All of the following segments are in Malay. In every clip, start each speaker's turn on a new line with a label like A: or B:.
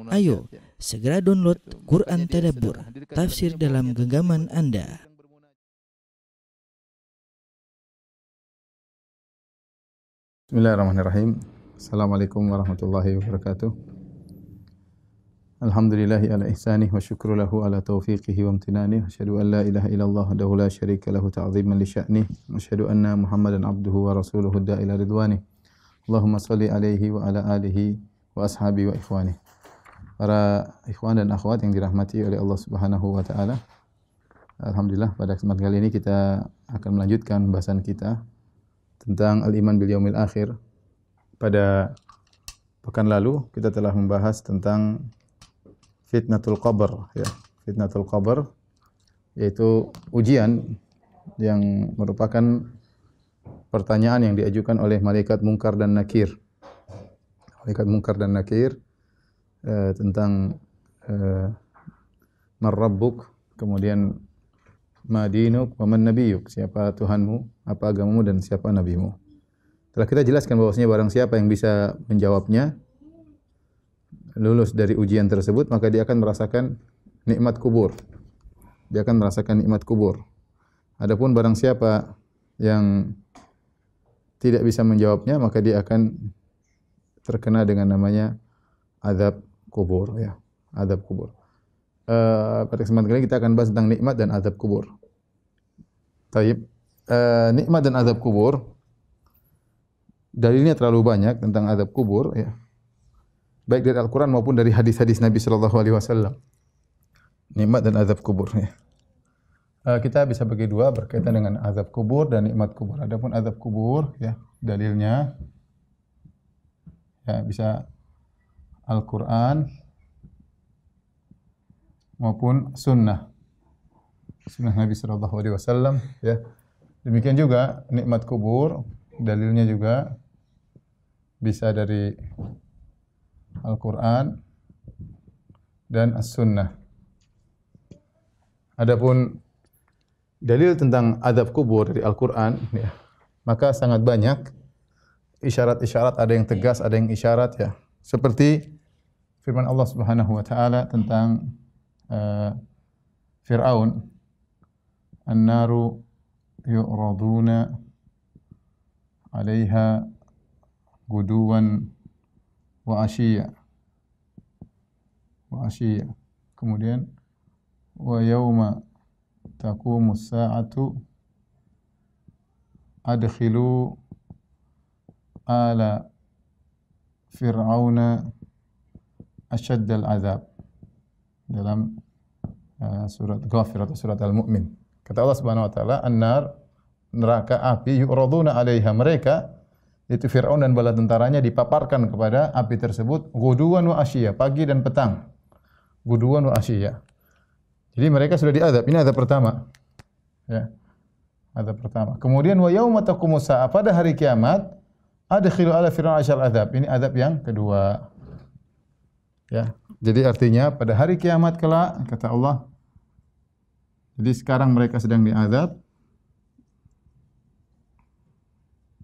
A: Ayo, segera download Quran Tadabbur, tafsir dalam genggaman Anda.
B: Bismillahirrahmanirrahim. Assalamualaikum warahmatullahi wabarakatuh. Alhamdulillahi ala ihsanih wa syukru lahu ala taufiqihi wa amtinanih. Asyhadu an la ilaha illallah wahdahu la syarika lahu ta'ziman li sya'nih. Asyhadu anna Muhammadan abduhu wa rasuluhu da'ila ridwanih. Allahumma salli alaihi wa ala alihi wa ashabi wa ikhwanih. Para ikhwan dan akhwat yang dirahmati oleh Allah Subhanahu wa taala. Alhamdulillah pada kesempatan kali ini kita akan melanjutkan bahasan kita tentang al-iman bil yaumil akhir. Pada pekan lalu kita telah membahas tentang fitnatul qabr, ya. Fitnatul qabr yaitu ujian yang merupakan pertanyaan yang diajukan oleh malaikat Munkar dan Nakir. Malaikat Munkar dan Nakir tentang man rabbuk, kemudian ma dinuk wa man nabiyuk, siapa Tuhanmu, apa agamamu dan siapa nabimu. Telah kita jelaskan bahwasanya barang siapa yang bisa menjawabnya, lulus dari ujian tersebut, maka dia akan merasakan nikmat kubur. Dia akan merasakan nikmat kubur. Adapun barang siapa yang tidak bisa menjawabnya, maka dia akan terkena dengan namanya azab kubur, ya. Azab kubur. Pada kesempatan kali ini kita akan bahas tentang nikmat dan azab kubur. Taib. Nikmat dan azab kubur, dalilnya terlalu banyak tentang azab kubur, ya. Baik dari Al-Quran maupun dari hadis-hadis Nabi sallallahu alaihi wasallam. Nikmat dan azab kubur, ya. Kita bisa bagi dua berkaitan dengan azab kubur dan nikmat kubur. Adapun azab kubur, ya, dalilnya ya bisa Al-Quran maupun sunnah Nabi sallallahu alaihi wasallam, ya. Demikian juga nikmat kubur, dalilnya juga bisa dari Al-Quran dan As-Sunnah. Adapun dalil tentang azab kubur dari Al-Quran, ya, maka sangat banyak isyarat-isyarat, ada yang tegas, ada yang isyarat, ya. Seperti firman Allah Subhanahu wa taala tentang Fir'aun, "An-naru yu'raduna 'alaiha guduwan wa ashiya." Kemudian wa yauma taqumus sa'atu adkhilu ala fir'auna asyaddal azab, dalam surat Ghafir atau surat Al-Mu'min. Kata Allah Subhanahu wa taala, an-nar, neraka api, yu'raduna 'alaiha, mereka itu Firaun dan bala tentaranya dipaparkan kepada api tersebut ghuduwan wa ashiya, pagi dan petang. Ghuduwan wa ashiya. Jadi mereka sudah diazab. Ini azab pertama. Ya. Azab pertama. Kemudian wa yauma taqumus sa'a, pada hari kiamat, adkhilu ala fir'aun asyal azab. Ini azab yang kedua. Ya. Jadi artinya pada hari kiamat kelak, kata Allah, jadi sekarang mereka sedang diazab.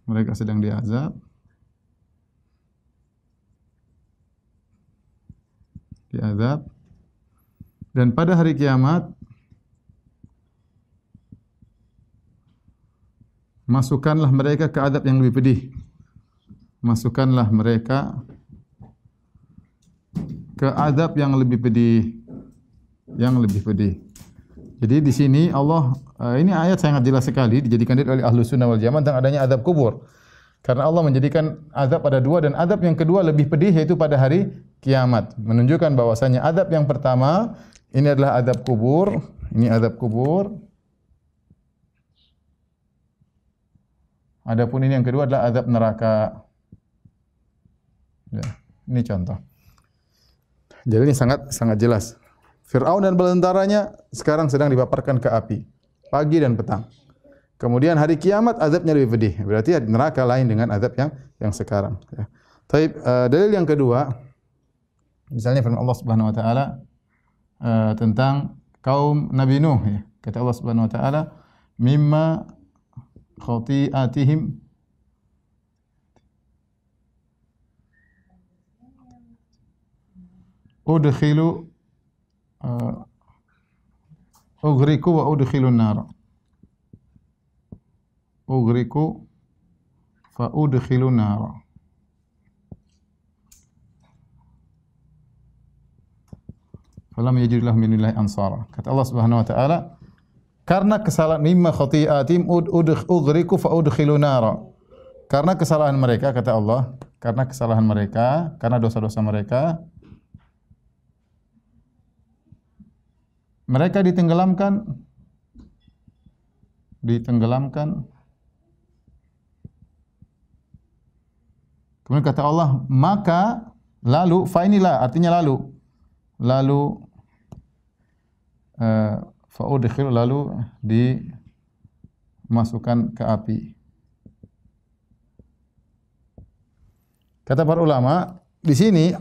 B: Mereka sedang diazab. Diazab. Dan pada hari kiamat masukkanlah mereka ke azab yang lebih pedih. Masukkanlah mereka ke azab yang lebih pedih. Yang lebih pedih. Jadi di sini Allah, ini ayat sangat jelas sekali dijadikan dalil oleh Ahlus Sunnah wal Jamaah tentang adanya azab kubur. Karena Allah menjadikan azab ada dua, dan azab yang kedua lebih pedih, yaitu pada hari kiamat. Menunjukkan bahwasanya azab yang pertama ini adalah azab kubur. Ini azab kubur. Adapun ini yang kedua adalah azab neraka. Ya, ini contoh. Jadi ini sangat jelas. Fir'aun dan bala tentaranya sekarang sedang dipaparkan ke api, pagi dan petang. Kemudian hari kiamat azabnya lebih pedih. Berarti neraka lain dengan azab yang sekarang. Ya. Taib, dalil yang kedua, misalnya firman Allah Subhanahu wa taala tentang kaum Nabi Nuh, ya. Kata Allah Subhanahu wa taala, "Mimma khati'atihim udkhilu ughriku wa udkhilun nar. Ughriku fa udkhilun nar. Falam yajid lahum minallahi ansara. Kata Allah Subhanahu wa taala, karena kesalahan mimma khati'atim ughriku fa udkhilun nar. Karena kesalahan mereka, kata Allah, karena kesalahan mereka, karena dosa-dosa mereka, mereka ditenggelamkan. Kemudian kata Allah, maka lalu, fa inilah artinya lalu fa udkhil, lalu dimasukkan ke api. Kata para ulama, di sini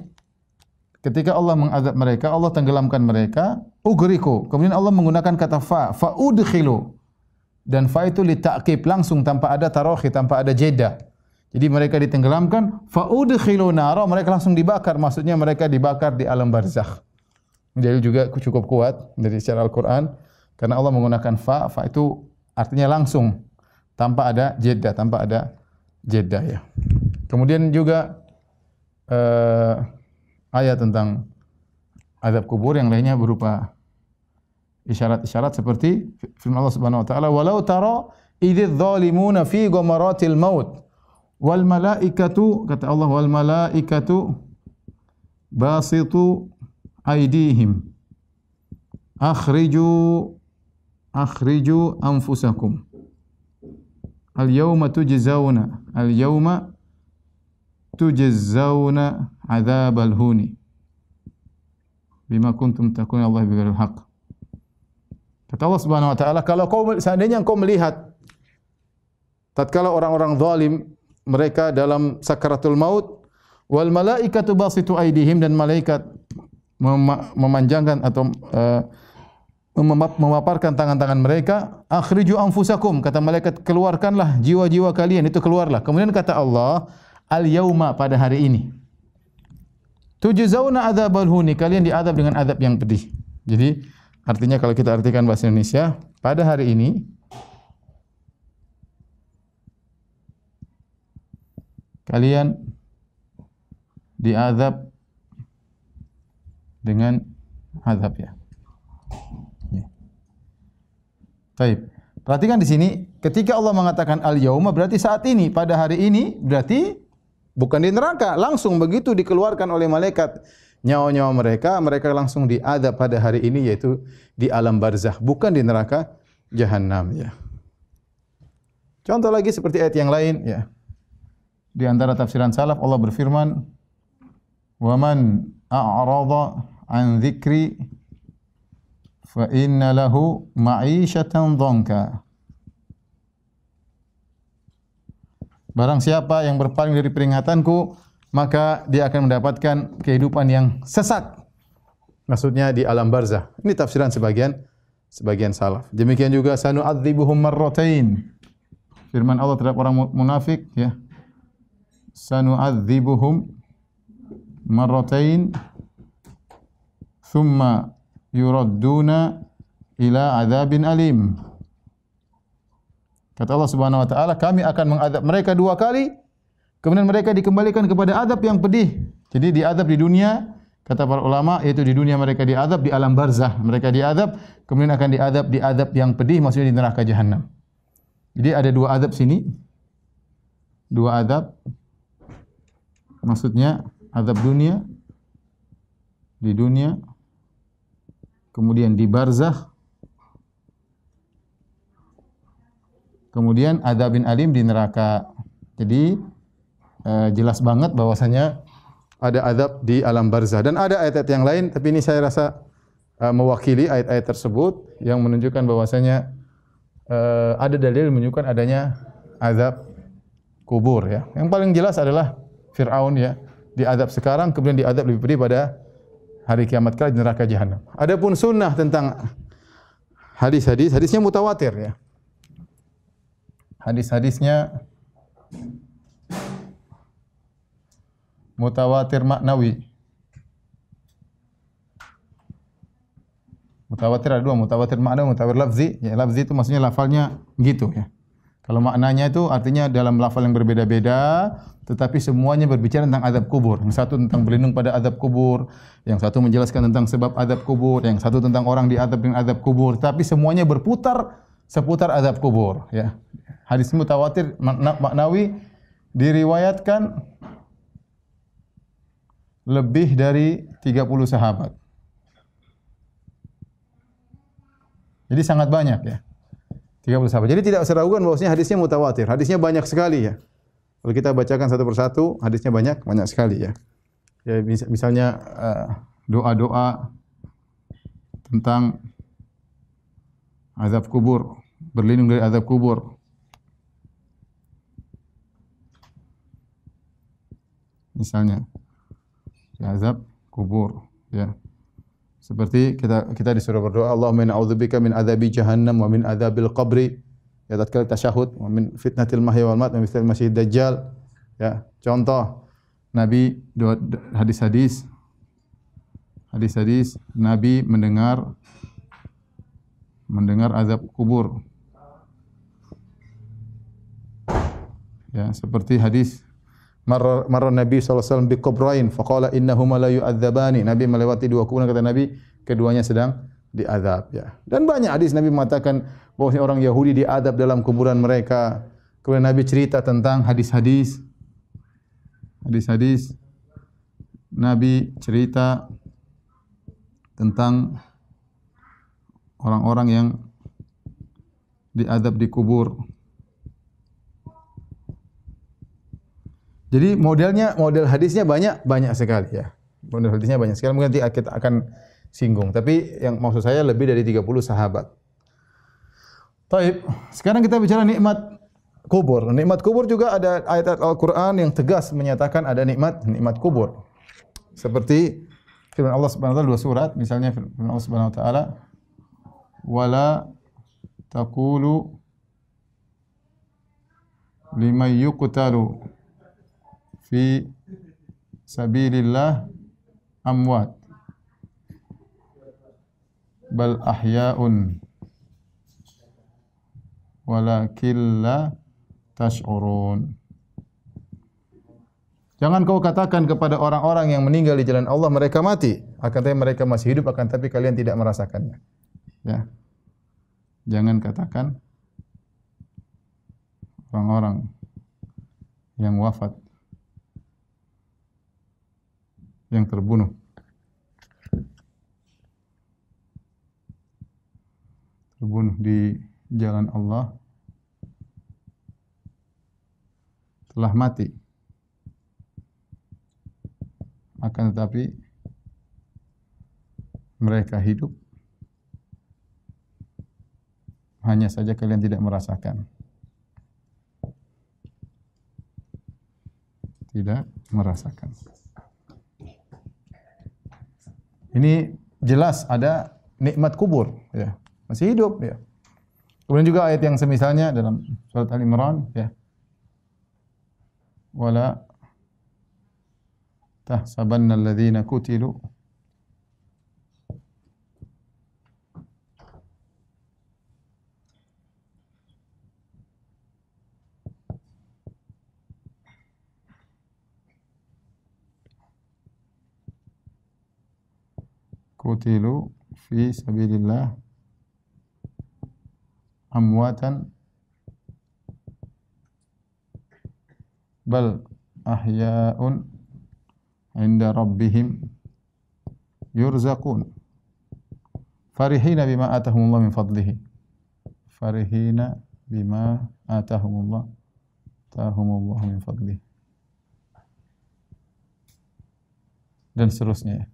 B: ketika Allah mengazab mereka, Allah tenggelamkan mereka, ughriku. Kemudian Allah menggunakan kata fa udkhilu. Dan fa itu li ta'qib, langsung tanpa ada tarakhi, tanpa ada jeda. Jadi mereka ditenggelamkan, fa udkhilu nar, mereka langsung dibakar, maksudnya mereka dibakar di alam barzakh. Jadi juga cukup kuat dari secara Al-Qur'an karena Allah menggunakan fa itu artinya langsung tanpa ada jeda ya. Kemudian juga ayat tentang azab kubur yang lainnya berupa isyarat-isyarat seperti firman Allah Subhanahu wa taala, walau tara idzadh zalimuna fi ghamaratil maut wal malaikatu, kata Allah, wal malaikatu basitu aydihim akhriju anfusakum al yawma tujzauna adzabal huni bima kuntum takuna Allah bighairil haqq. Kata Allah Subhanahu wa taala, kalau seandainya engkau melihat tatkala orang-orang zalim mereka dalam sakaratul maut, wal malaikatu basitu aydihim, dan malaikat memanjangkan atau memaparkan tangan-tangan mereka, akhriju anfusakum, kata malaikat, keluarkanlah jiwa-jiwa kalian, itu keluarlah. Kemudian kata Allah, al yauma, pada hari ini, tujzauna adzabal huni, kalian diadab dengan adab yang pedih. Jadi artinya kalau kita artikan bahasa Indonesia, pada hari ini kalian diadab dengan azab ya. Baik. Perhatikan di sini, ketika Allah mengatakan al-yauma berarti saat ini, pada hari ini, berarti bukan di neraka, langsung begitu dikeluarkan oleh malaikat nyawa-nyawa mereka, mereka langsung diadab pada hari ini, yaitu di alam barzakh, bukan di neraka jahanam ya. Contoh lagi seperti ayat yang lain ya. Di antara tafsiran salaf Allah berfirman, "Wa man a'rada an dzikri fa inna lahu ma'isyatan dhanka." Barang siapa yang berpaling dari peringatanku, maka dia akan mendapatkan kehidupan yang sesat. Maksudnya di alam barzakh. Ini tafsiran sebagian salaf. Demikian juga sanu'adzibuhum marratain. Firman Allah terhadap orang munafik ya. Sanu'adzibuhum marratain thumma yuradduna ila adzabin alim. Kata Allah Subhanahu wa taala, kami akan mengadab mereka 2 kali, kemudian mereka dikembalikan kepada adab yang pedih. Jadi diadab di dunia, kata para ulama, yaitu di dunia mereka diadab, di alam barzakh mereka diadab, kemudian akan diadab di adab yang pedih, maksudnya di neraka jahanam. Jadi ada 2 adab sini. 2 adab. Maksudnya adab dunia, di dunia, kemudian di barzakh, kemudian adzabin alim di neraka. Jadi jelas banget bahwasanya ada azab di alam barzakh, dan ada ayat-ayat yang lain, tapi ini saya rasa mewakili ayat-ayat tersebut yang menunjukkan bahwasanya ada dalil menunjukkan adanya azab kubur ya. Yang paling jelas adalah Fir'aun ya, diadab sekarang, kemudian diadab lebih pedih pada hari kiamat kelak di neraka jahanam. Adapun sunnah tentang hadisnya mutawatir ya. Hadis-hadisnya mutawatir maknawi. Mutawatir ada dua, mutawatir makna, mutawatir lafzi. Ya, lafzi itu maksudnya lafalnya gitu ya. Kalau maknanya itu artinya dalam lafal yang berbeda-beda, tetapi semuanya berbicara tentang azab kubur. Yang satu tentang berlindung pada azab kubur, yang satu menjelaskan tentang sebab azab kubur, yang satu tentang orang diazab dengan azab kubur. Tapi semuanya berputar seputar azab kubur. Ya. Hadis mutawatir maknawi diriwayatkan lebih dari 30 sahabat. Jadi sangat banyak ya. 30 sahabat. Jadi tidak usah ragukan bahwasanya hadisnya mutawatir. Hadisnya banyak sekali ya. Kalau kita bacakan satu persatu, hadisnya banyak sekali ya. Ya misalnya doa-doa tentang azab kubur, berlindung dari azab kubur. Misalnya azab kubur ya. Seperti kita disuruh berdoa, Allahumma inna a'udzubika min adzabi jahannam wa min adzabil qabri. Ya tatkala tasyahud, wa min fitnatil mahya wal mamat wa min fitnatil masiihid dajjal. Ya, contoh Nabi hadis-hadis Nabi mendengar azab kubur. Ya, seperti hadis Marra Nabi sallallahu alaihi wasallam bi qabrain faqala innahuma la yu'adzabani. Nabi melewati dua kuburan, kata Nabi, keduanya sedang diazab ya. Dan banyak hadis Nabi mengatakan bahwa orang Yahudi diazab dalam kuburan mereka. Kemudian Nabi cerita tentang hadis-hadis Nabi cerita tentang orang-orang yang diazab di kubur. Jadi model hadisnya banyak sekali ya. Model hadisnya banyak sekali. Mungkin nanti kita akan singgung. Tapi yang maksud saya lebih dari 30 sahabat. Taib. Sekarang kita bicara nikmat kubur. Nikmat kubur juga ada ayat Al-Quran yang tegas menyatakan ada nikmat kubur. Seperti firman Allah Subhanahu wa taala dua surat, misalnya firman Allah Subhanahu wa taala, "Wala taqulu liman yuqtalu fi sabilillah amwat bal ahya'un walakin la tash'urun." Jangan kau katakan kepada orang-orang yang meninggal di jalan Allah mereka mati, akan tetapi mereka masih hidup, akan tapi kalian tidak merasakannya. Ya. Jangan katakan orang-orang yang wafat, yang terbunuh di jalan Allah telah mati, akan tetapi mereka hidup, hanya saja kalian tidak merasakan. Tidak merasakan. Ini jelas ada nikmat kubur ya. Masih hidup ya. Kemudian juga ayat yang semisalnya dalam surat Al-Imran ya. Wala tahsabanna alladhina qutilu fi sabilillah amwatan bal ahya'un 'inda rabbihim yurzaqun farihina bima atahumullah min fadlihi min fadlihi dan seterusnya.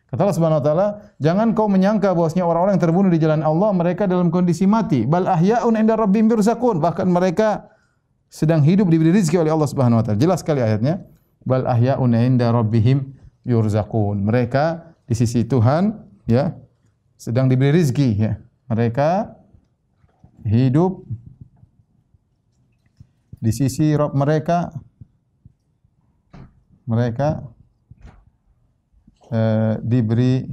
B: Kata Allah Subhanahu wa taala, jangan kau menyangka bahwasanya orang-orang yang terbunuh di jalan Allah mereka dalam kondisi mati. Bal ahya'un 'inda rabbihim yurzaqun. Bahkan mereka sedang hidup, diberi rezeki oleh Allah Subhanahu wa taala. Jelas sekali ayatnya. Bal ahya'un 'inda rabbihim yurzaqun. Mereka di sisi Tuhan ya sedang diberi rezeki ya. Mereka hidup di sisi Rabb mereka. Mereka diberi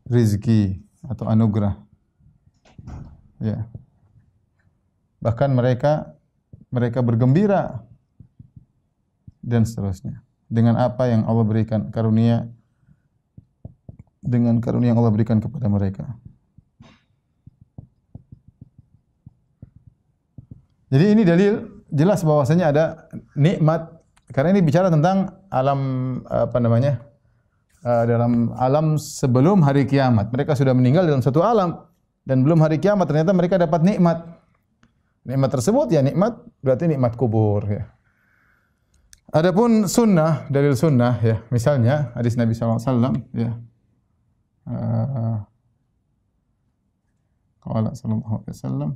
B: rezeki atau anugerah. Ya. Bahkan mereka bergembira dan seterusnya dengan apa yang Allah berikan, karunia yang Allah berikan kepada mereka. Jadi ini dalil jelas bahwasanya ada nikmat, karena ini bicara tentang alam dalam alam sebelum hari kiamat. Mereka sudah meninggal dalam satu alam dan belum hari kiamat ternyata mereka dapat nikmat. Nikmat tersebut ya nikmat berarti nikmat kubur ya. Adapun sunnah, dalil sunnah ya, misalnya hadis Nabi SAW ya. Qala sallallahu alaihi wasallam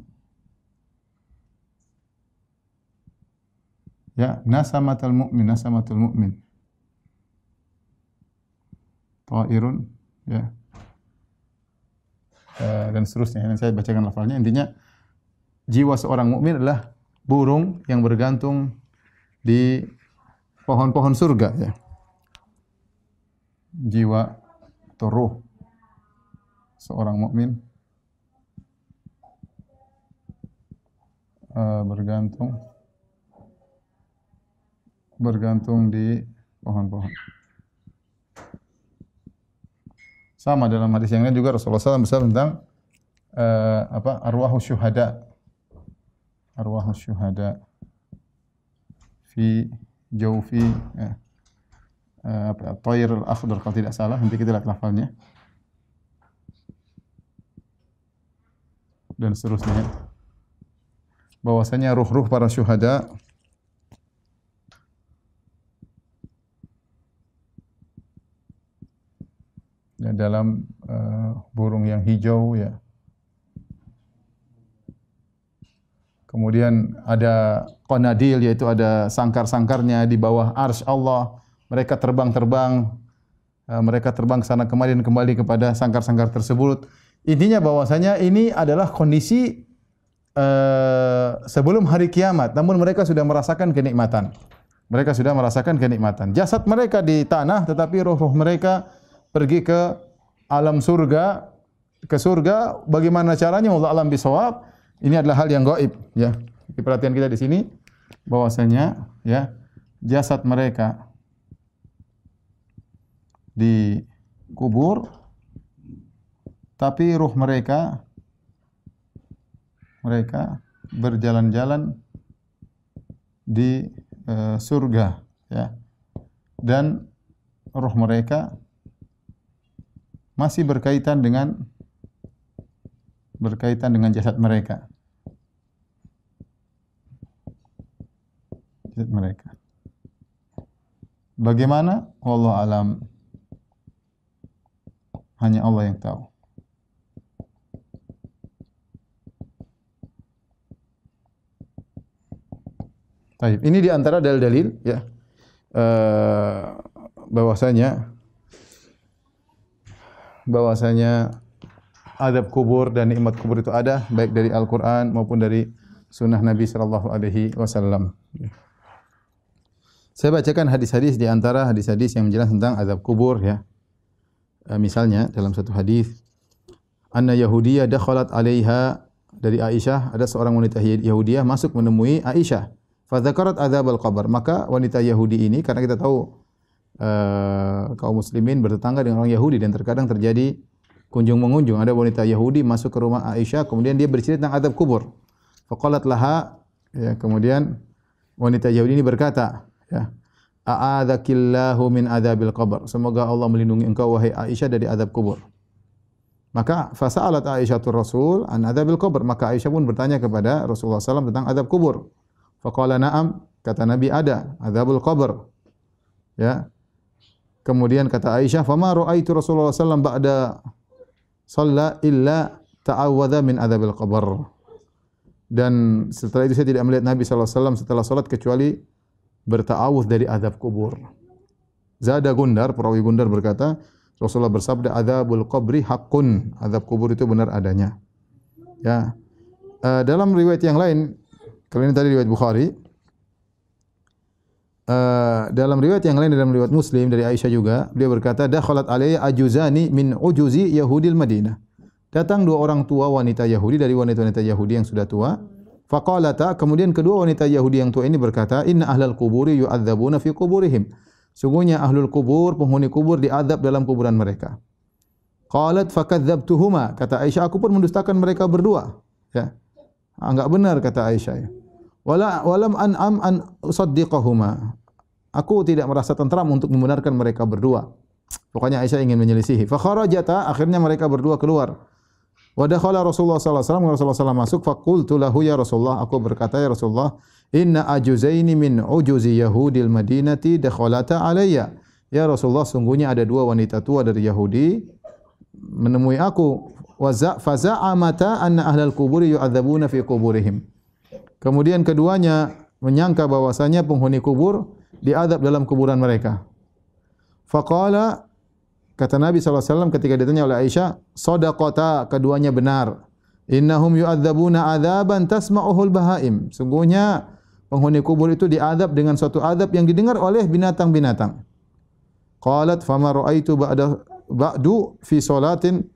B: ya, nasamatul mu'min ta'irun ya, dan seterusnya. Yang saya bacakan lafalnya, intinya jiwa seorang mukmin adalah burung yang bergantung di pohon-pohon surga ya. Jiwa atau ruh seorang mukmin bergantung di pohon-pohon. Sama dalam hadis yang lain juga Rasulullah SAW bersabda tentang arwahus syuhada fi jawfi at-tayr al-akhdar kalau tidak salah, nanti kita lihat lafalnya dan seterusnya. Bahwasanya ruh-ruh para syuhada ya, dalam burung yang hijau ya. Kemudian ada qanadil, yaitu ada sangkar-sangkarnya di bawah arsy Allah. Mereka terbang ke sana kemari dan kembali kepada sangkar-sangkar tersebut. Intinya bahwasanya ini adalah kondisi sebelum hari kiamat, namun mereka sudah merasakan kenikmatan. Jasad mereka di tanah, tetapi roh-roh mereka pergi ke alam surga, Bagaimana caranya? Wallahu a'lam bishawab. Ini adalah hal yang gaib, ya. Perhatian kita di sini bahwasanya ya, jasad mereka dikubur, tapi ruh mereka berjalan-jalan di surga, ya. Dan ruh mereka masih berkaitan dengan jasad mereka. Bagaimana? Wallahu alam. Hanya Allah yang tahu. Baik, ini di antara dalil-dalil ya, bahwasanya azab kubur dan nikmat kubur itu ada, baik dari Al-Quran maupun dari sunnah Nabi sallallahu alaihi wasallam. Saya bacakan hadis-hadis di antara hadis-hadis yang menjelaskan tentang azab kubur ya. Misalnya dalam satu hadis, anna Yahudiyah dakhalat 'alaiha, dari Aisyah, ada seorang wanita Yahudiyah masuk menemui Aisyah. Fa dzakarat adzabal qabr, maka wanita Yahudi ini, karena kita tahu kaum muslimin bertetangga dengan orang Yahudi dan terkadang terjadi kunjung mengunjung. Ada wanita Yahudi masuk ke rumah Aisyah, kemudian dia bercerita tentang azab kubur. Faqalat laha, ya, kemudian wanita Yahudi ini berkata, ya, a'adzakillahu min adzabil qabr, semoga Allah melindungi engkau wahai Aisyah dari azab kubur. Maka fasa'alat Aisyatu Rasul an adzabil qabr, maka Aisyah pun bertanya kepada Rasulullah SAW tentang azab kubur. Faqala na'am, kata Nabi ada adzabul qabr. Ya. Kemudian kata Aisyah, fama ra'aitu Rasulullah SAW ba'da shalla illa ta'awwadha min adzabil qabr. Dan setelah itu saya tidak melihat Nabi SAW setelah salat kecuali berta'awudz dari azab kubur. Zada Gundar, perawi Gundar berkata, Rasulullah bersabda, adzabul qabri haqqun, azab kubur itu benar adanya. Ya. Dalam riwayat yang lain, kalau ini tadi riwayat Bukhari, dalam riwayat yang lain, dalam riwayat Muslim dari Aisyah juga, beliau berkata, dakhalat alayya ajuzani min ujuzi Yahudil Madinah. datang dua orang tua wanita Yahudi dari wanita-wanita Yahudi yang sudah tua. Faqalata, kemudian kedua wanita Yahudi yang tua ini berkata, "Inna ahlal quburi yu'adzabuna fi quburihim." Sungguhnya ahlul kubur, penghuni kubur diadab dalam kuburan mereka. Qalat fakadzabtuhuma, kata Aisyah, aku pun mendustakan mereka berdua. Ya. Enggak benar kata Aisyah. Walam an'am an usaddiqahuma. Aku tidak merasa tentram untuk membenarkan mereka berdua. Pokoknya Aisyah ingin menyelisihi. Fa kharajata, akhirnya mereka berdua keluar. Wa dakhala Rasulullah sallallahu alaihi wasallam, Rasulullah sallallahu masuk, faqultu lahu ya Rasulullah, aku berkata ya Rasulullah, inna ajuzaini min ujuzi yahudil madinati dakhalata alayya. Ya Rasulullah, sungguhnya ada dua wanita tua dari Yahudi menemui aku. Wa faza'amata anna ahlal quburi yu'adzabuna fi quburihim. Kemudian keduanya menyangka bahwasanya penghuni kubur diadab dalam kuburan mereka. Faqala, kata Nabi SAW ketika ditanya oleh Aisyah, sadaqata, keduanya benar. Innahum yu'adzabuna adzaban tasma'uhul bahaim. Sungguhnya penghuni kubur itu diadab dengan suatu adab yang didengar oleh binatang-binatang. Qalat fama ra'aitu ba'du fi salatin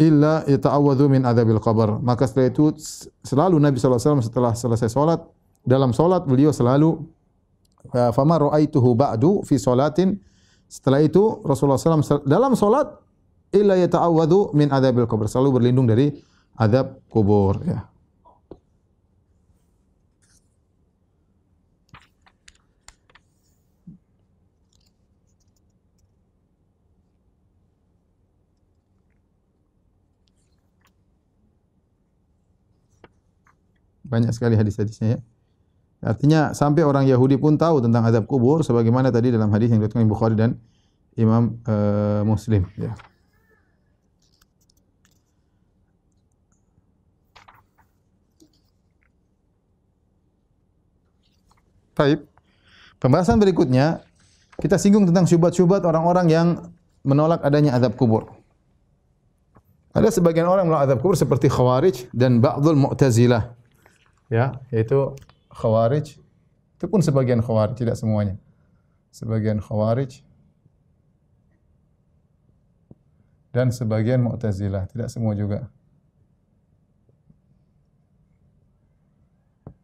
B: illa yata'awwadhu min adzabil qabr. Maka setelah itu selalu Nabi SAW setelah selesai salat, dalam salat beliau selalu fama ra'aituhu ba'du fi salatin. Setelah itu Rasulullah SAW dalam solat illa yata'awwadhu min adzabil kubur, selalu berlindung dari azab kubur. Ya. Banyak sekali hadis-hadisnya ya. Artinya sampai orang Yahudi pun tahu tentang azab kubur sebagaimana tadi dalam hadis yang diriwayatkan Bukhari dan Imam Muslim ya. Baik. Pembahasan berikutnya kita singgung tentang syubhat-syubhat orang-orang yang menolak adanya azab kubur. Ada sebagian orang menolak azab kubur seperti Khawarij dan ba'dul Mu'tazilah. Ya, yaitu Khawarij, itu pun sebagian Khawarij, tidak semuanya. Sebagian Khawarij dan sebagian Mu'tazilah, tidak semua juga.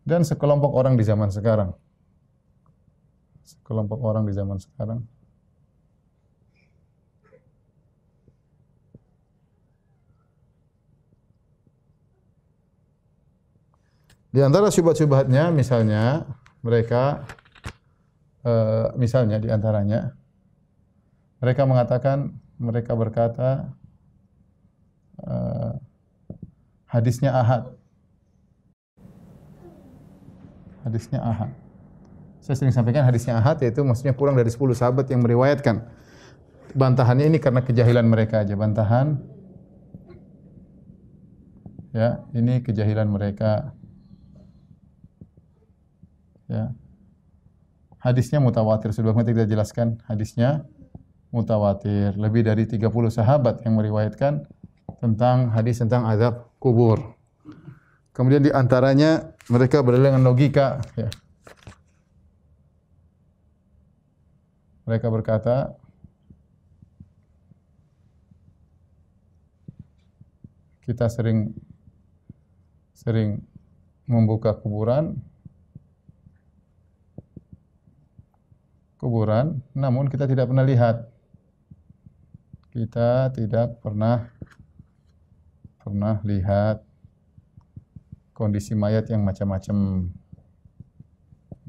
B: Dan sekelompok orang di zaman sekarang. Sekelompok orang di zaman sekarang. Di antara syubhat-syubhatnya misalnya mereka misalnya di antaranya mereka mengatakan, mereka berkata hadisnya ahad. Hadisnya ahad. Saya sering sampaikan hadisnya ahad yaitu maksudnya kurang dari 10 sahabat yang meriwayatkan. Bantahannya ini karena kejahilan mereka aja, bantahan. Ya, ini kejahilan mereka. Ya. Hadisnya mutawatir, sudah kita jelaskan hadisnya mutawatir. Lebih dari 30 sahabat yang meriwayatkan tentang hadis tentang azab kubur. Kemudian di antaranya mereka berdalil dengan logika ya. Mereka berkata kita sering membuka kuburan, namun kita tidak pernah lihat. Kita tidak pernah lihat kondisi mayat yang macam-macam.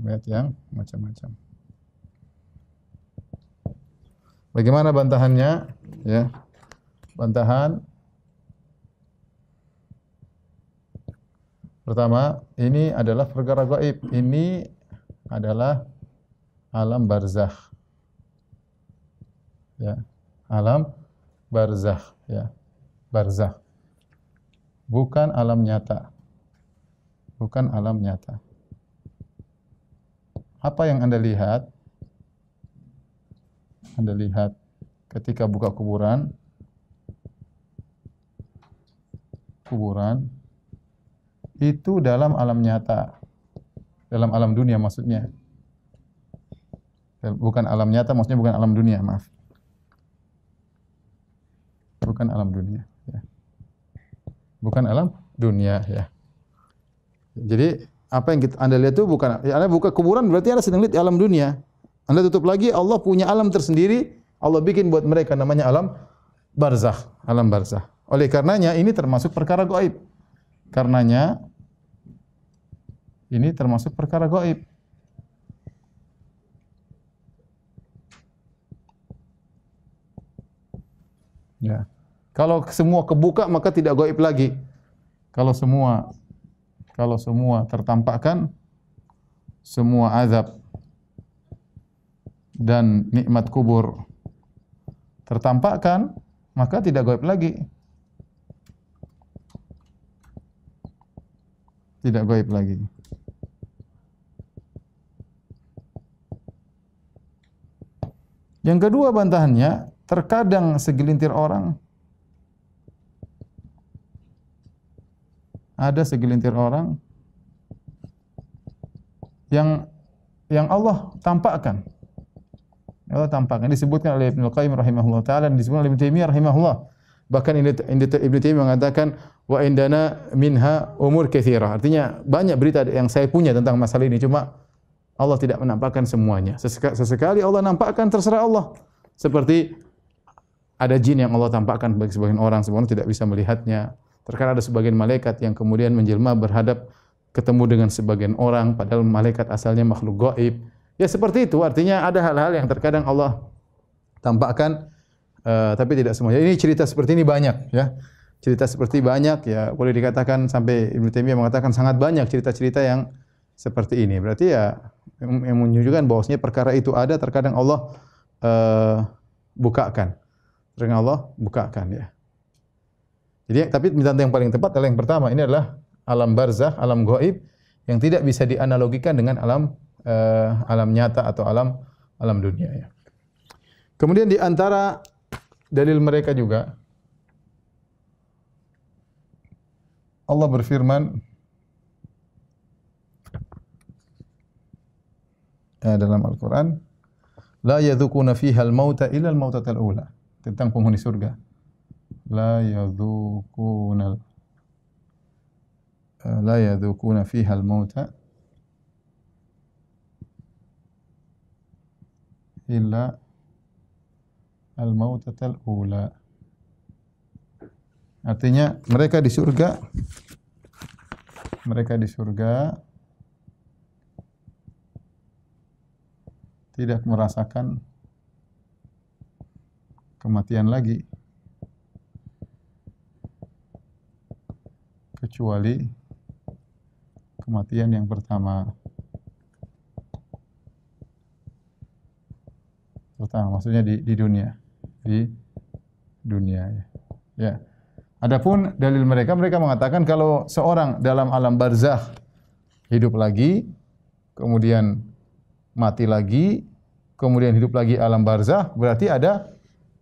B: Mayat yang macam-macam. Bagaimana bantahannya? Ya. Bantahan pertama, ini adalah perkara gaib. Ini adalah alam barzakh. Ya, alam barzakh ya. Barzakh. Bukan alam nyata. Bukan alam nyata. Apa yang Anda lihat? Anda lihat ketika buka kuburan itu dalam alam nyata. Dalam alam dunia maksudnya. Bukan alam nyata, maksudnya bukan alam dunia, maaf. bukan alam dunia. Ya. Bukan alam dunia. Ya. Jadi apa yang Anda lihat itu bukan, ya, Anda buka kuburan berarti Anda sedang lihat alam dunia. Anda tutup lagi, Allah punya alam tersendiri. Allah bikin buat mereka namanya alam barzakh, alam barzakh. Oleh karenanya ini termasuk perkara gaib. Karenanya ini termasuk perkara gaib. Ya. Kalau semua kebuka maka tidak gaib lagi. Kalau semua tertampakkan, semua azab dan nikmat kubur tertampakkan, maka tidak gaib lagi. Tidak gaib lagi. Yang kedua bantahannya, terkadang segelintir orang, ada segelintir orang yang Allah tampakkan. Allah tampakkan. Disebutkan oleh Ibnu Qayyim rahimahullah taala dan disebutkan oleh Ibnu Taimiyah rahimahullah. Bahkan Ibnu Taimiyah mengatakan wa indana minha umur katsirah. Artinya banyak berita yang saya punya tentang masalah ini, cuma Allah tidak menampakkan semuanya. Sesekali Allah nampakkan, terserah Allah. Seperti ada jin yang Allah tampakkan bagi sebagian orang, semuanya tidak bisa melihatnya. Terkadang ada sebagian malaikat yang kemudian menjelma berhadap ketemu dengan sebagian orang, padahal malaikat asalnya makhluk gaib. Ya seperti itu, artinya ada hal-hal yang terkadang Allah tampakkan, tapi tidak semuanya. Ini cerita seperti ini banyak, ya. Cerita seperti banyak, ya boleh dikatakan sampai Ibnu Taimiyah mengatakan sangat banyak cerita-cerita yang seperti ini. Berarti ya yang menunjukkan bahwasanya perkara itu ada, terkadang Allah bukakan. Terkadang Allah bukakan, ya. Jadi tapi metode yang paling tepat adalah yang pertama, ini adalah alam barzakh, alam gaib yang tidak bisa dianalogikan dengan alam nyata atau alam dunia, ya. Kemudian di antara dalil mereka juga Allah berfirman dalam Al-Qur'an, la yadzuquna fiha al-mauta illa al-mautatal ula, tentang penghuni surga. La yadzuquna fiha al-mauta illa al-mautatal ula. Artinya mereka di surga tidak merasakan kematian lagi kecuali kematian yang pertama. Maksudnya di dunia, ya. Ya. Adapun dalil mereka mengatakan kalau seorang dalam alam barzakh hidup lagi, kemudian mati lagi, kemudian hidup lagi alam barzakh, berarti ada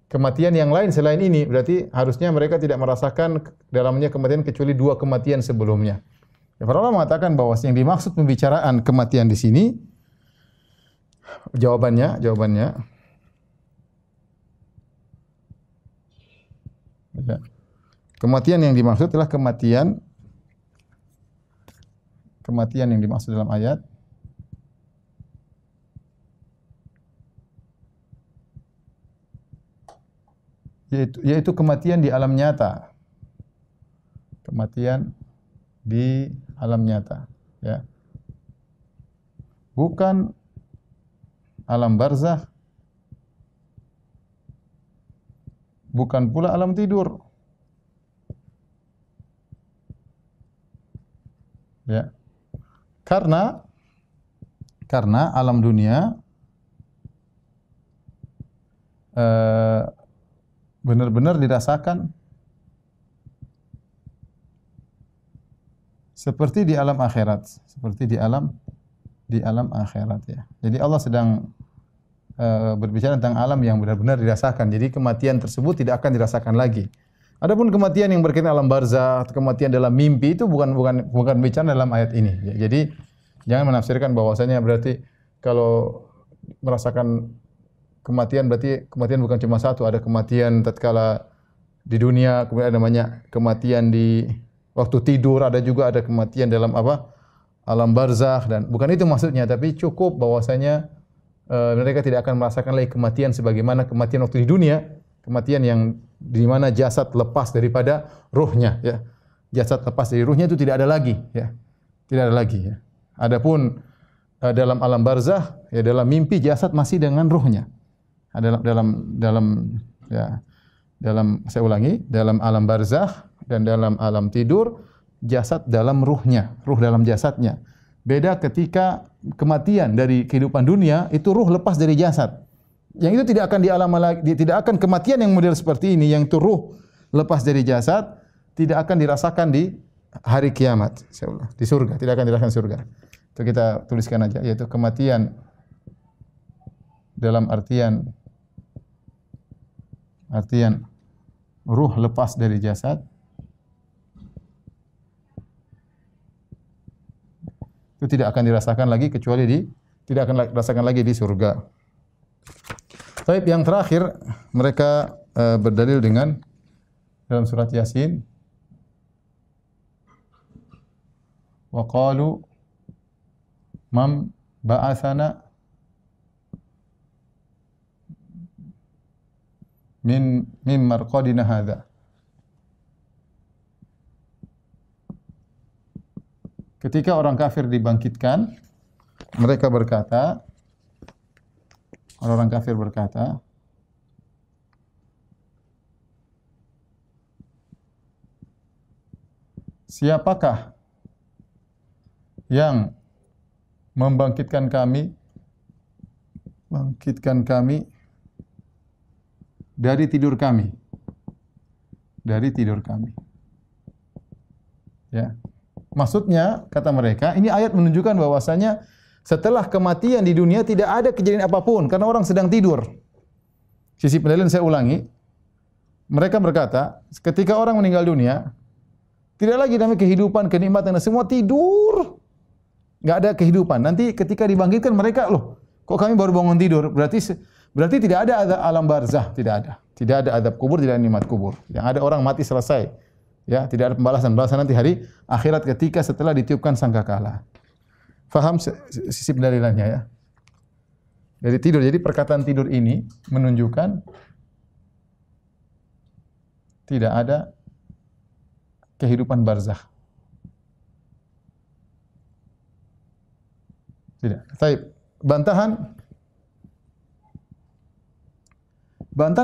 B: kematian yang lain selain ini. Berarti harusnya mereka tidak merasakan dalamnya kematian kecuali dua kematian sebelumnya. Ya, para ulama mengatakan bahwa yang dimaksud pembicaraan kematian di sini, jawabannya ya. Kematian yang dimaksud adalah kematian yang dimaksud dalam ayat yaitu kematian di alam nyata. Kematian di alam nyata, ya. Bukan alam barzakh, bukan pula alam tidur. Ya. Karena alam dunia benar-benar dirasakan seperti di alam akhirat, ya. Jadi Allah sedang berbicara tentang alam yang benar-benar dirasakan. Jadi kematian tersebut tidak akan dirasakan lagi. Adapun kematian yang berkaitan alam barzakh, kematian dalam mimpi itu bukan bicara dalam ayat ini. Jadi jangan menafsirkan bahwasanya berarti kalau merasakan kematian berarti kematian bukan cuma satu, ada kematian tatkala di dunia, kemudian ada namanya kematian di waktu tidur, ada juga ada kematian dalam apa? Alam barzakh, dan bukan itu maksudnya, tapi cukup bahwasanya mereka tidak akan merasakan lagi kematian sebagaimana kematian waktu di dunia, kematian yang di mana jasad lepas daripada ruhnya, ya. Jasad lepas dari ruhnya itu tidak ada lagi, ya. Tidak ada lagi, ya. Adapun dalam alam barzakh, ya, dalam mimpi jasad masih dengan ruhnya. Saya ulangi, dalam alam barzakh dan dalam alam tidur jasad dalam ruhnya, ruh dalam jasadnya. Beda ketika kematian dari kehidupan dunia, itu ruh lepas dari jasad. Yang itu tidak akan dialami lagi, tidak akan kematian yang model seperti ini, yang itu ruh lepas dari jasad, tidak akan dirasakan di hari kiamat, insyaallah, di surga, tidak akan dirasakan surga. Itu kita tuliskan aja, yaitu kematian dalam artian ruh lepas dari jasad. Itu tidak akan dirasakan lagi kecuali tidak akan dirasakan lagi di surga. Baik, yang terakhir mereka berdalil dengan dalam surat Yasin, wa qalu man ba'atsana min marqadina hadza. Ketika orang kafir dibangkitkan, mereka berkata, orang kafir berkata, siapakah yang membangkitkan kami dari tidur kami? Dari tidur kami. Ya. Maksudnya, kata mereka, ini ayat menunjukkan bahwasanya setelah kematian di dunia tidak ada kejadian apapun karena orang sedang tidur. Sisi pendalilan saya ulangi. Mereka berkata, ketika orang meninggal dunia, tidak lagi namanya kehidupan, kenikmatan, semua tidur. Enggak ada kehidupan. Nanti ketika dibangkitkan mereka, loh, kok kami baru bangun tidur? Berarti tidak ada alam barzah, tidak ada. Tidak ada azab kubur, tidak ada nikmat kubur. Yang ada orang mati selesai. Ya, tidak ada pembalasan nanti hari akhirat ketika setelah ditiupkan sangkakala. Faham sisi pendalilannya, ya? Dari tidur. Jadi perkataan tidur ini menunjukkan tidak ada kehidupan barzakh. Tidak. Baik. Bantahan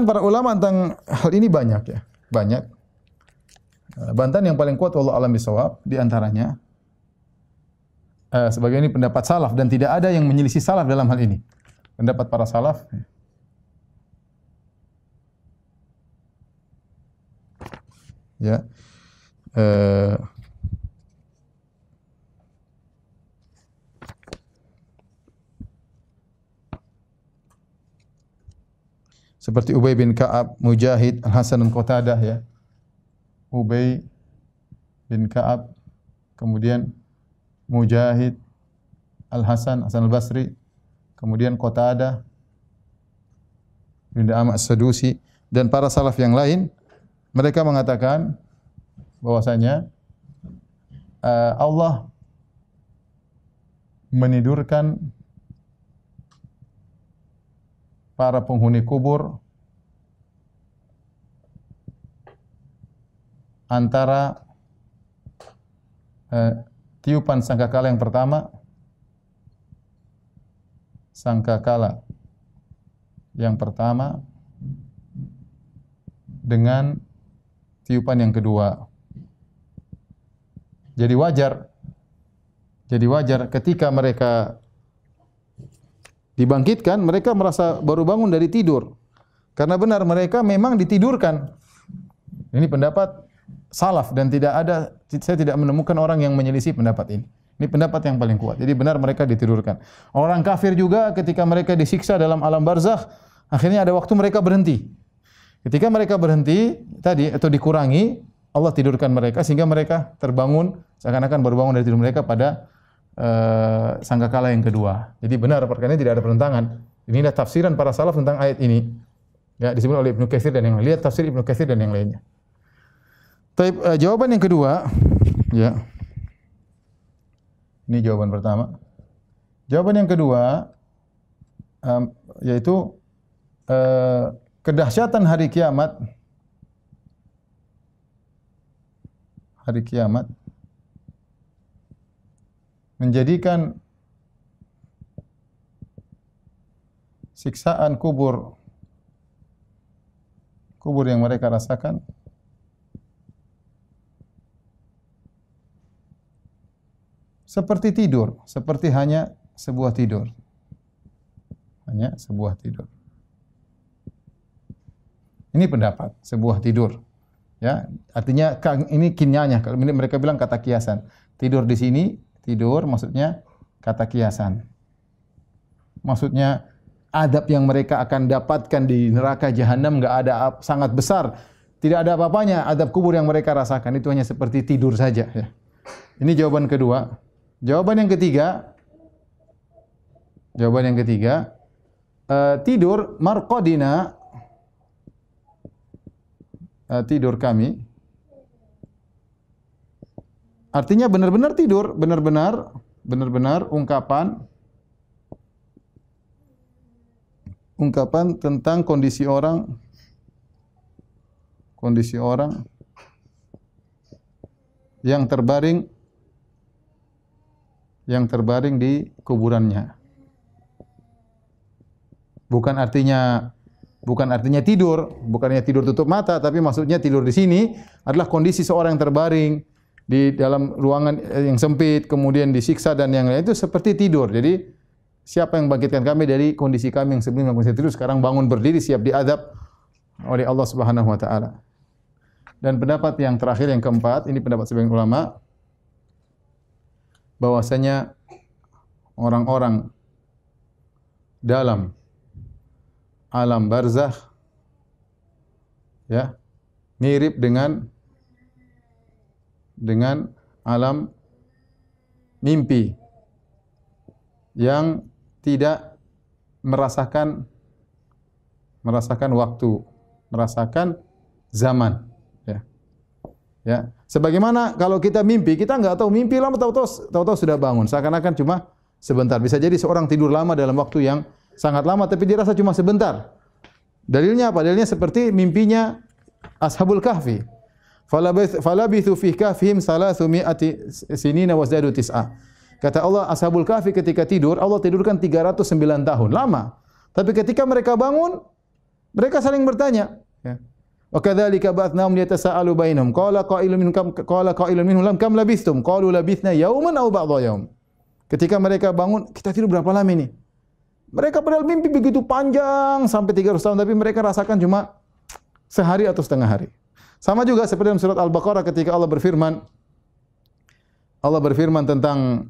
B: para ulama tentang hal ini banyak, ya. Banyak. Bantahan yang paling kuat wallahu a'lam bishawab di antaranya sebagai ini pendapat salaf dan tidak ada yang menyelisih salaf dalam hal ini. Pendapat para salaf, ya. Seperti Ubay bin Ka'ab, Mujahid, Al-Hasan dan Qatadah, ya. Ubay bin Ka'ab, kemudian Mujahid, Al-Hasan, Hasan Al-Basri, kemudian Qatadah bin Da'amah As-Sadusi, dan para salaf yang lain, mereka mengatakan bahwasanya Allah menidurkan para penghuni kubur antara tiupan sangkakala yang pertama, dengan tiupan yang kedua. Jadi wajar ketika mereka dibangkitkan, mereka merasa baru bangun dari tidur. Karena benar mereka memang ditidurkan. Ini pendapat salaf dan saya tidak menemukan orang yang menyelisih pendapat ini. Ini pendapat yang paling kuat. Jadi benar mereka ditidurkan. Orang kafir juga ketika mereka disiksa dalam alam barzakh, akhirnya ada waktu mereka berhenti. Ketika mereka berhenti tadi atau dikurangi, Allah tidurkan mereka sehingga mereka terbangun seakan-akan baru bangun dari tidur mereka pada sangkakala yang kedua. Jadi benar perkara ini tidak ada pertentangan. Inilah tafsiran para salaf tentang ayat ini. Ya, disebut oleh Ibnu Katsir dan yang lain. Lihat tafsir Ibnu Katsir dan yang lainnya. Baik, jawaban yang kedua, ya. Ini jawaban pertama. Jawaban yang kedua, yaitu kedahsyatan hari kiamat. Hari kiamat menjadikan siksaan kubur yang mereka rasakan seperti tidur, seperti hanya sebuah tidur. Hanya sebuah tidur. Ini pendapat, sebuah tidur. Ya, artinya ini kinyanya. Kalau mereka bilang kata kiasan. Tidur di sini, tidur maksudnya kata kiasan. Maksudnya adab yang mereka akan dapatkan di neraka jahanam enggak ada sangat besar. Tidak ada apa-apanya adab kubur yang mereka rasakan, itu hanya seperti tidur saja, ya. Ini jawaban kedua. Jawaban yang ketiga, tidur marqadina, tidur kami. Artinya benar-benar tidur, benar-benar ungkapan tentang kondisi orang yang terbaring di kuburannya. Bukan artinya tidur, bukannya tidur tutup mata, tapi maksudnya tidur di sini adalah kondisi seorang yang terbaring di dalam ruangan yang sempit, kemudian disiksa dan yang lain, itu seperti tidur. Jadi siapa yang bangkitkan kami dari kondisi kami yang sebelumnya kondisi tidur, sekarang bangun berdiri siap diadab oleh Allah Subhanahu wa taala. Dan pendapat yang terakhir, yang keempat, ini pendapat sebagian ulama, bahwasanya orang-orang dalam alam barzakh, ya, mirip dengan alam mimpi yang tidak merasakan waktu, merasakan zaman, ya. Ya, sebagaimana kalau kita mimpi, kita enggak tahu mimpi lama, tahu-tahu sudah bangun, seakan-akan cuma sebentar. Bisa jadi seorang tidur lama dalam waktu yang sangat lama, tapi dia rasa cuma sebentar. Dalilnya apa? Dalilnya seperti mimpinya Ashabul Kahfi. Falabithu fi kahfihim 300 sinina wazdadu tis'a. Kata Allah, Ashabul Kahfi ketika tidur, Allah tidurkan 309 tahun, lama. Tapi ketika mereka bangun, mereka saling bertanya, ya. Wa kadzalika ba'athnahum liyatasaalu bainahum qala qailun minhum lam kam labithtum qalu labithna yawman aw ba'dha yawm. Ketika mereka bangun, kita tidur berapa lama ini? Mereka padahal mimpi begitu panjang sampai 300 tahun, tapi mereka rasakan cuma sehari atau setengah hari. Sama juga seperti dalam surat Al-Baqarah ketika Allah berfirman tentang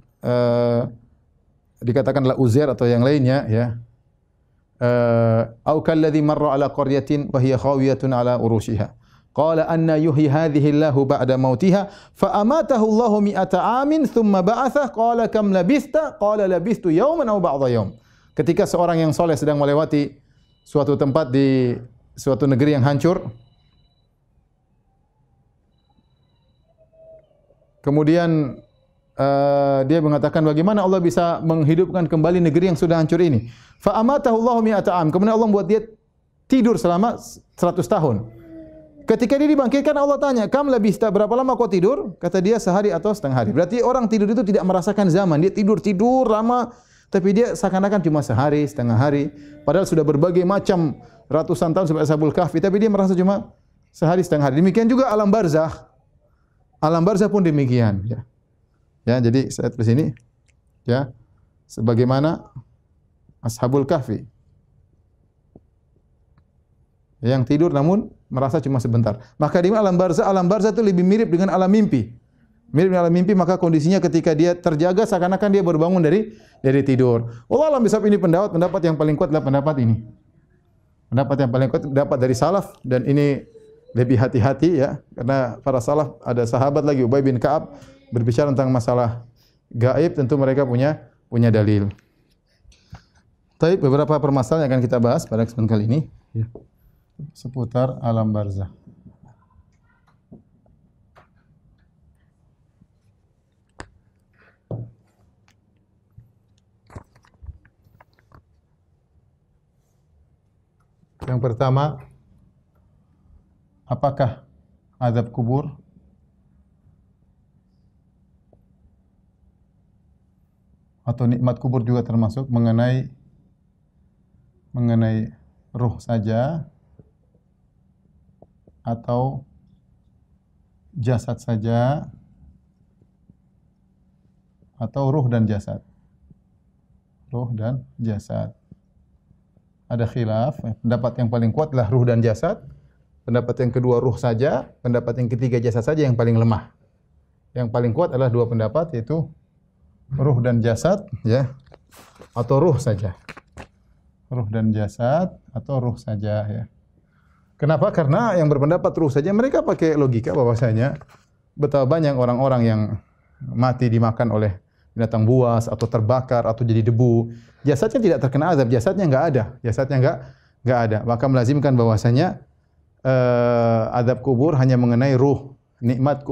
B: dikatakanlah Uzair atau yang lainnya, ya. Au kalladzi marra ala qaryatin wa hiya khawiyatun ala urushiha. Qala anna yuhyi hadhihi Allahu ba'da mautiha fa amatahu Allahu mi'ata amin thumma ba'atha qala kam labithta qala labithtu yawman aw ba'dha yawm. Ketika seorang yang soleh sedang melewati suatu tempat di suatu negeri yang hancur, kemudian dia mengatakan bagaimana Allah bisa menghidupkan kembali negeri yang sudah hancur ini. Fa amatahu Allahu mi'ata am. Kemudian Allah membuat dia tidur selama 100 tahun. Ketika dia dibangkitkan, Allah tanya, "Kam labista, berapa lama kau tidur?" Kata dia, "Sehari atau setengah hari." Berarti orang tidur itu tidak merasakan zaman. Dia tidur lama, tapi dia seakan-akan cuma sehari, setengah hari. Padahal sudah berbagai macam ratusan tahun seperti Ashabul Kahfi, tapi dia merasa cuma sehari, setengah hari. Demikian juga alam barzakh. Alam barzakh pun demikian, ya. Ya, jadi saya tulis ini, ya, sebagaimana Ashabul Kahfi yang tidur namun merasa cuma sebentar. Maka di alam barzakh itu lebih mirip dengan alam mimpi. Mirip dengan alam mimpi, maka kondisinya ketika dia terjaga seakan-akan dia baru bangun dari tidur. Allah alam bisawab, ini pendapat yang paling kuat adalah pendapat ini. Pendapat yang paling kuat dapat dari salaf, dan ini lebih hati-hati, ya, karena para salaf ada sahabat lagi Ubay bin Ka'ab berbicara tentang masalah gaib, tentu mereka punya dalil. Tapi beberapa permasalahan yang akan kita bahas pada kesempatan kali ini, ya, seputar alam barzakh. Yang pertama, apakah azab kubur atau nikmat kubur juga termasuk mengenai ruh saja atau jasad saja atau ruh dan jasad. Ruh dan jasad. Ada khilaf. Pendapat yang paling kuat adalah ruh dan jasad. Pendapat yang kedua ruh saja. Pendapat yang ketiga jasad saja yang paling lemah. Yang paling kuat adalah dua pendapat, yaitu ruh dan jasad, ya, atau ruh saja. Ruh dan jasad atau ruh saja, ya. Kenapa? Karena yang berpendapat ruh saja mereka pakai logika bahwasanya betapa banyak orang-orang yang mati dimakan oleh binatang buas atau terbakar atau jadi debu. Jasadnya tidak terkena azab, jasadnya enggak ada. Jasadnya enggak ada. Maka melazimkan bahwasanya azab kubur hanya mengenai ruh. Nikmat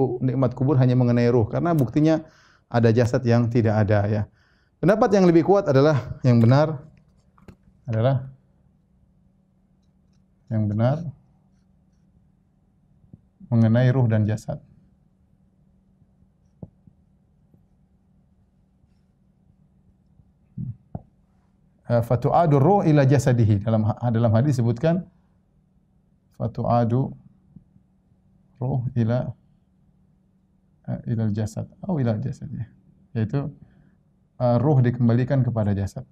B: kubur hanya mengenai ruh karena buktinya ada jasad yang tidak ada, ya. Pendapat yang lebih kuat adalah yang benar mengenai ruh dan jasad. Fatu'adu ruh ila jasadihi. Dalam hadis disebutkan fatu'adu ruh ila jasad atau ila jasad, ya. Yaitu ruh dikembalikan kepada jasad.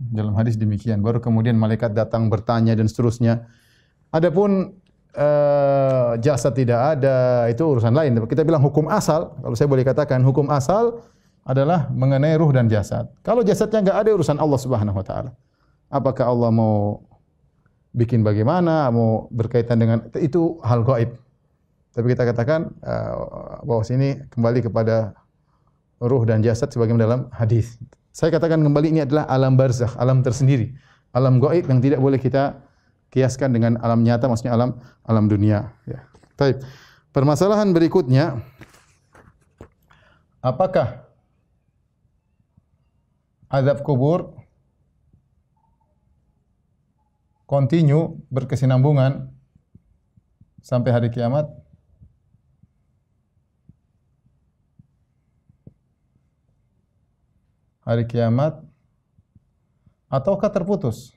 B: Dalam hadis demikian. Baru kemudian malaikat datang bertanya dan seterusnya. Adapun jasad tidak ada, itu urusan lain. Kita bilang hukum asal, kalau saya boleh katakan hukum asal adalah mengenai ruh dan jasad. Kalau jasadnya enggak ada, urusan Allah Subhanahu wa taala. Apakah Allah mau bikin bagaimana, mau berkaitan dengan itu hal gaib. Tapi kita katakan bahwa sini kembali kepada ruh dan jasad sebagaimana dalam hadis. Saya katakan kembali ini adalah alam barzakh, alam tersendiri, alam gaib yang tidak boleh kita kiaskan dengan alam nyata, maksudnya alam dunia, ya. Baik. Permasalahan berikutnya, apakah azab kubur continue, berkesinambungan sampai hari kiamat? Hari kiamat ataukah terputus?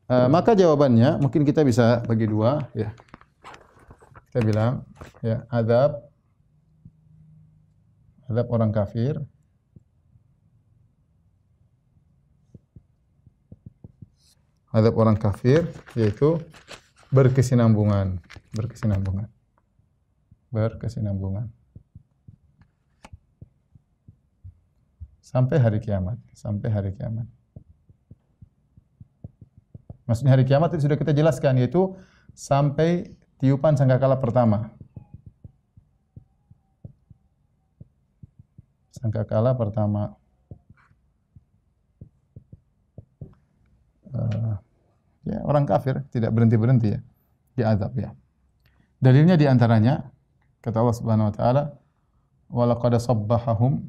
B: Maka jawabannya mungkin kita bisa bagi dua, ya. Kita bilang, ya, azab orang kafir, azab orang kafir yaitu berkesinambungan sampai hari kiamat, Maksudnya hari kiamat itu sudah kita jelaskan, yaitu sampai tiupan sangkakala pertama. Sangkakala pertama. Ya, orang kafir tidak berhenti-berhenti, ya, diazab, ya. Dalilnya di antaranya kata Allah Subhanahu wa taala, "Wa laqad sabbahahum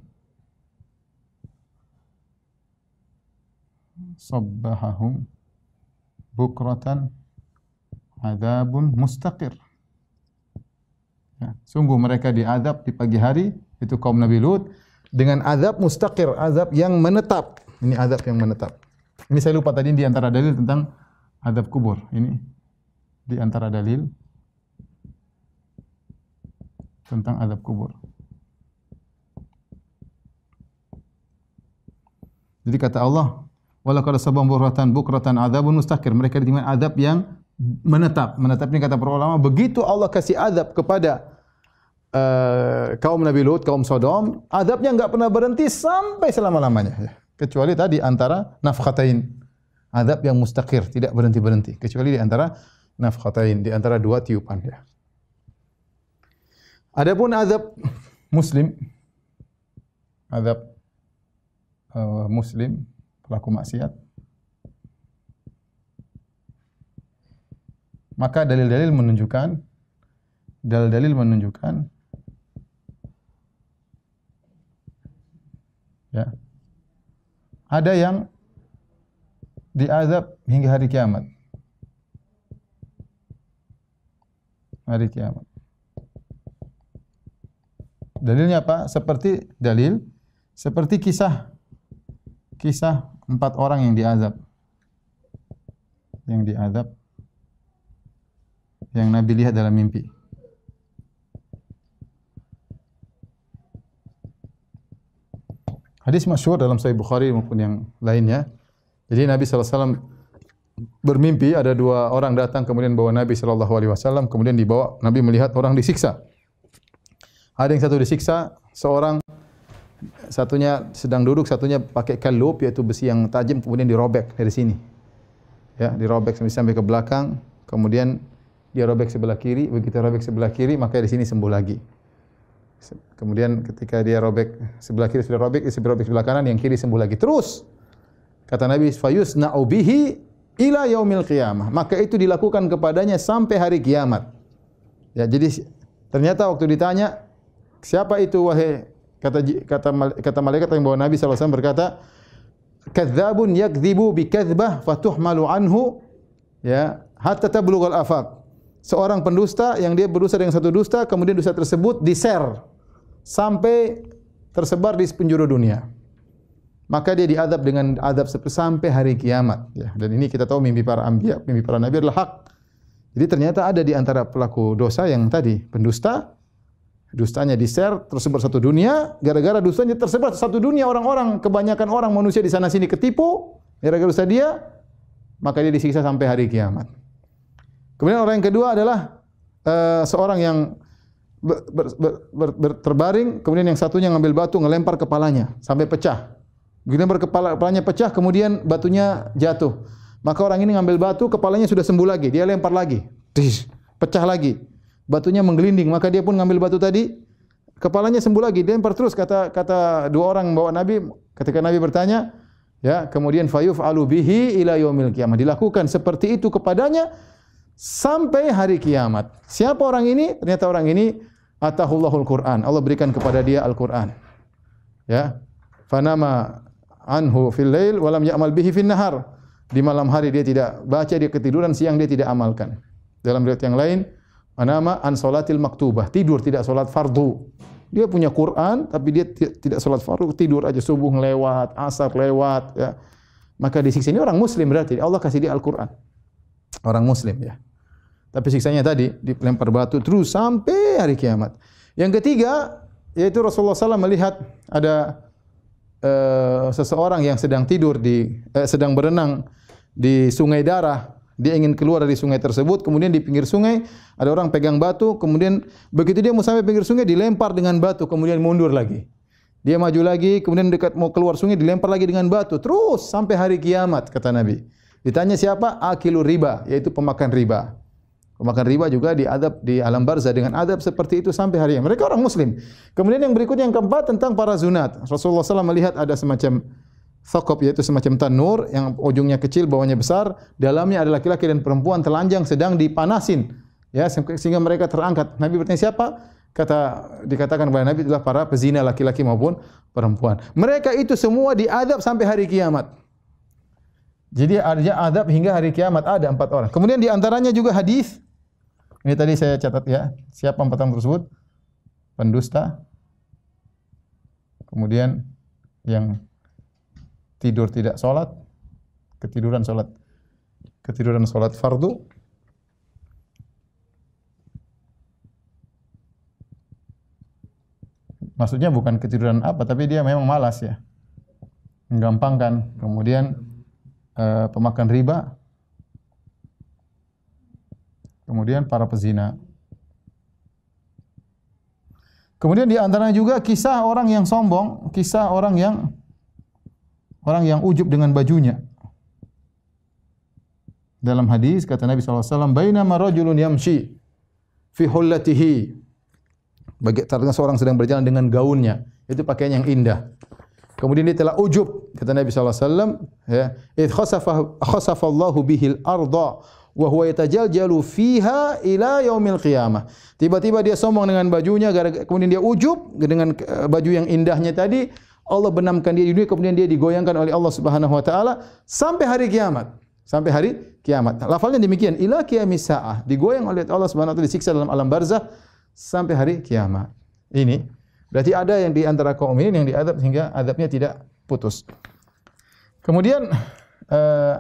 B: bukratan adzabun mustaqir." Ya, sungguh mereka diazab di pagi hari, itu kaum Nabi Lut, dengan azab mustaqir, azab yang menetap. Ini azab yang menetap. Ini saya lupa tadi di antara dalil tentang azab kubur. Ini di antara dalil tentang azab kubur. Jadi kata Allah, "Walaqad sabam bukratan adzabun mustaqir." Mereka diberikan azab yang menetap. Menetap ini kata para ulama, begitu Allah kasih azab kepada kaum Nabi Lut, kaum Sodom, azabnya enggak pernah berhenti sampai selama-lamanya, ya. Kecuali tadi antara nafkhatain, azab yang mustaqir, tidak berhenti-berhenti, kecuali di antara nafkhatain, di antara dua tiupan, ya. Adapun azab muslim, pelaku maksiat, maka dalil-dalil menunjukkan dalil menunjukkan ya, ada yang diazab hingga hari kiamat. Hari kiamat. Dalilnya apa? Seperti kisah 4 orang yang diazab. Yang Nabi lihat dalam mimpi. Hadis masyhur dalam Sahih Bukhari maupun yang lainnya. Jadi Nabi SAW bermimpi, ada 2 orang datang kemudian bawa Nabi SAW, kemudian dibawa, Nabi melihat orang disiksa. Ada yang satu disiksa, satunya sedang duduk, satunya pakai kalub, yaitu besi yang tajam, kemudian dirobek dari sini. Ya, dirobek sampai ke belakang, kemudian dia robek sebelah kiri, begitu robek sebelah kiri, maka di sini sembuh lagi. Kemudian ketika dia robek sebelah kiri sudah robek, dia robek sebelah kanan, yang kiri sembuh lagi. Terus kata Nabi, fayusna'u bihi ila yaumil qiyamah. Maka itu dilakukan kepadanya sampai hari kiamat. Ya, jadi ternyata waktu ditanya, siapa itu wahai, kata malaikat yang bawa Nabi SAW berkata, kadzabun yakdzibu bikadzbah fatuhmalu anhu ya hatta tablughal afaq. Seorang pendusta yang dia berdusta dengan satu dusta, kemudian dusta tersebut di-share sampai tersebar di penjuru dunia. Maka dia diazab dengan azab sampai hari kiamat. Ya, dan ini kita tahu mimpi para anbiya, mimpi para nabi adalah hak. Jadi ternyata ada di antara pelaku dosa yang tadi pendusta, dustanya di-share tersebar satu dunia, gara-gara dustanya tersebar satu dunia, orang-orang, kebanyakan orang manusia di sana sini ketipu gara-gara dosa dia, maka dia disiksa sampai hari kiamat. Kemudian orang yang kedua adalah seorang yang terbaring, kemudian yang satunya ngambil batu ngelempar kepalanya sampai pecah. Begitu kepalanya pecah, kemudian batunya jatuh. Maka orang ini ngambil batu, kepalanya sudah sembuh lagi, dia lempar lagi, pecah lagi. Batunya menggelinding, maka dia pun ngambil batu tadi, kepalanya sembuh lagi, dia lempar terus. Kata 2 orang bawa Nabi, ketika Nabi bertanya, ya, kemudian fayuf'alu bihi ila yaumil qiyamah. Dilakukan seperti itu kepadanya sampai hari kiamat. Siapa orang ini? Ternyata orang ini atahullahul Quran. Allah berikan kepada dia Al-Quran. Ya. Fanama anhu fil lail wa lam ya'mal bihi fin nahar. Di malam hari dia tidak baca, dia ketiduran, siang dia tidak amalkan. Dalam riwayat yang lain, anama an salatil maktubah, tidur tidak salat fardu. Dia punya Quran tapi dia tidak salat fardu, tidur aja, subuh lewat, asar lewat, ya. Maka disiksa. Ini orang muslim berarti Allah kasih dia Al-Quran. Orang muslim, ya. Tapi siksanya tadi dilempar batu terus sampai hari kiamat. Yang ketiga yaitu Rasulullah SAW melihat ada seseorang yang sedang sedang berenang di sungai darah. Dia ingin keluar dari sungai tersebut, kemudian di pinggir sungai ada orang pegang batu, kemudian begitu dia mau sampai pinggir sungai dilempar dengan batu, kemudian mundur lagi. Dia maju lagi, kemudian dekat mau keluar sungai dilempar lagi dengan batu, terus sampai hari kiamat kata Nabi. Ditanya siapa? Akilu riba, yaitu pemakan riba. Pemakan riba juga diadab di alam barzah dengan adab seperti itu sampai hari kiamat. Mereka orang muslim. Kemudian yang berikutnya yang keempat tentang para zunat. Rasulullah SAW melihat ada semacam thaqab, yaitu semacam tanur yang ujungnya kecil, bawahnya besar, dalamnya ada laki-laki dan perempuan telanjang sedang dipanasin, ya, sehingga mereka terangkat. Nabi bertanya siapa? Dikatakan kepada Nabi adalah para pezina laki-laki maupun perempuan. Mereka itu semua diadab sampai hari kiamat. Jadi ada adab hingga hari kiamat, ada 4 orang. Kemudian di antaranya juga hadis. Ini tadi saya catat, ya. Siapa 4 orang tersebut? Pendusta. Kemudian yang tidur tidak salat, ketiduran salat fardu. Maksudnya bukan ketiduran apa, tapi dia memang malas, ya. Menggampangkan. Kemudian pemakan riba. Kemudian para pezina. Kemudian di antaranya juga kisah orang yang sombong, kisah orang yang ujub dengan bajunya. Dalam hadis kata Nabi SAW, bainama rajulun yamshi fi hullatihi. Bagi seorang sedang berjalan dengan gaunnya, itu pakaian yang indah. Kemudian dia telah ujub, kata Nabi SAW, ya, idh khasafa Allahu bihil arda wa huwa yatajaljalu fiha ila yaumil qiyamah. Tiba-tiba dia sombong dengan bajunya, kemudian dia ujub dengan baju yang indahnya tadi. Allah benamkan dia di dunia, kemudian dia digoyangkan oleh Allah Subhanahu wa taala sampai hari kiamat. Sampai hari kiamat. Lafalnya demikian, ila qiyamis saah, digoyang oleh Allah Subhanahu wa taala, disiksa dalam alam barzakh sampai hari kiamat. Ini berarti ada yang di antara kaum ini yang diazab sehingga azabnya tidak putus. Kemudian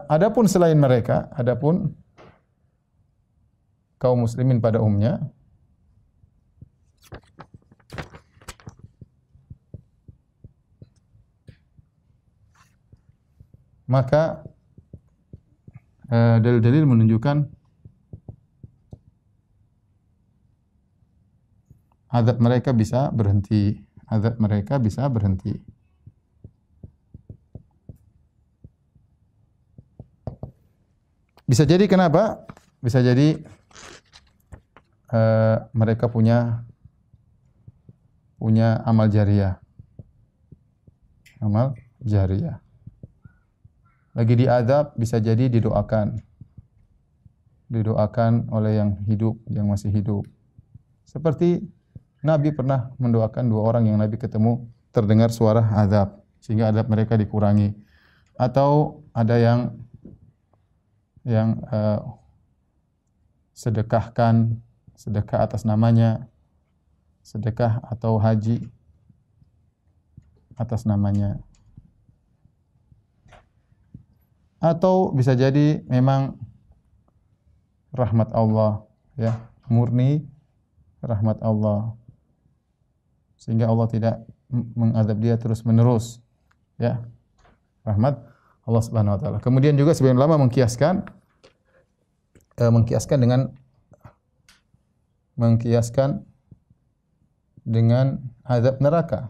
B: adapun selain mereka, adapun kaum muslimin pada umumnya, maka dalil-dalil menunjukkan azab mereka bisa berhenti. Azab mereka bisa berhenti. Bisa jadi kenapa? Bisa jadi mereka punya amal jariyah. Amal jariyah. Lagi diazab, bisa jadi didoakan. Didoakan oleh yang hidup, yang masih hidup. Seperti Nabi pernah mendoakan dua orang yang Nabi ketemu terdengar suara azab, sehingga azab mereka dikurangi. Atau ada yang sedekahkan, sedekah atas namanya, sedekah atau haji atas namanya. Atau bisa jadi memang rahmat Allah, ya, murni rahmat Allah, sehingga Allah tidak mengazab dia terus menerus, ya, rahmat Allah Subhanahu wa taala. Kemudian juga sebagian ulama mengkiaskan dengan azab neraka.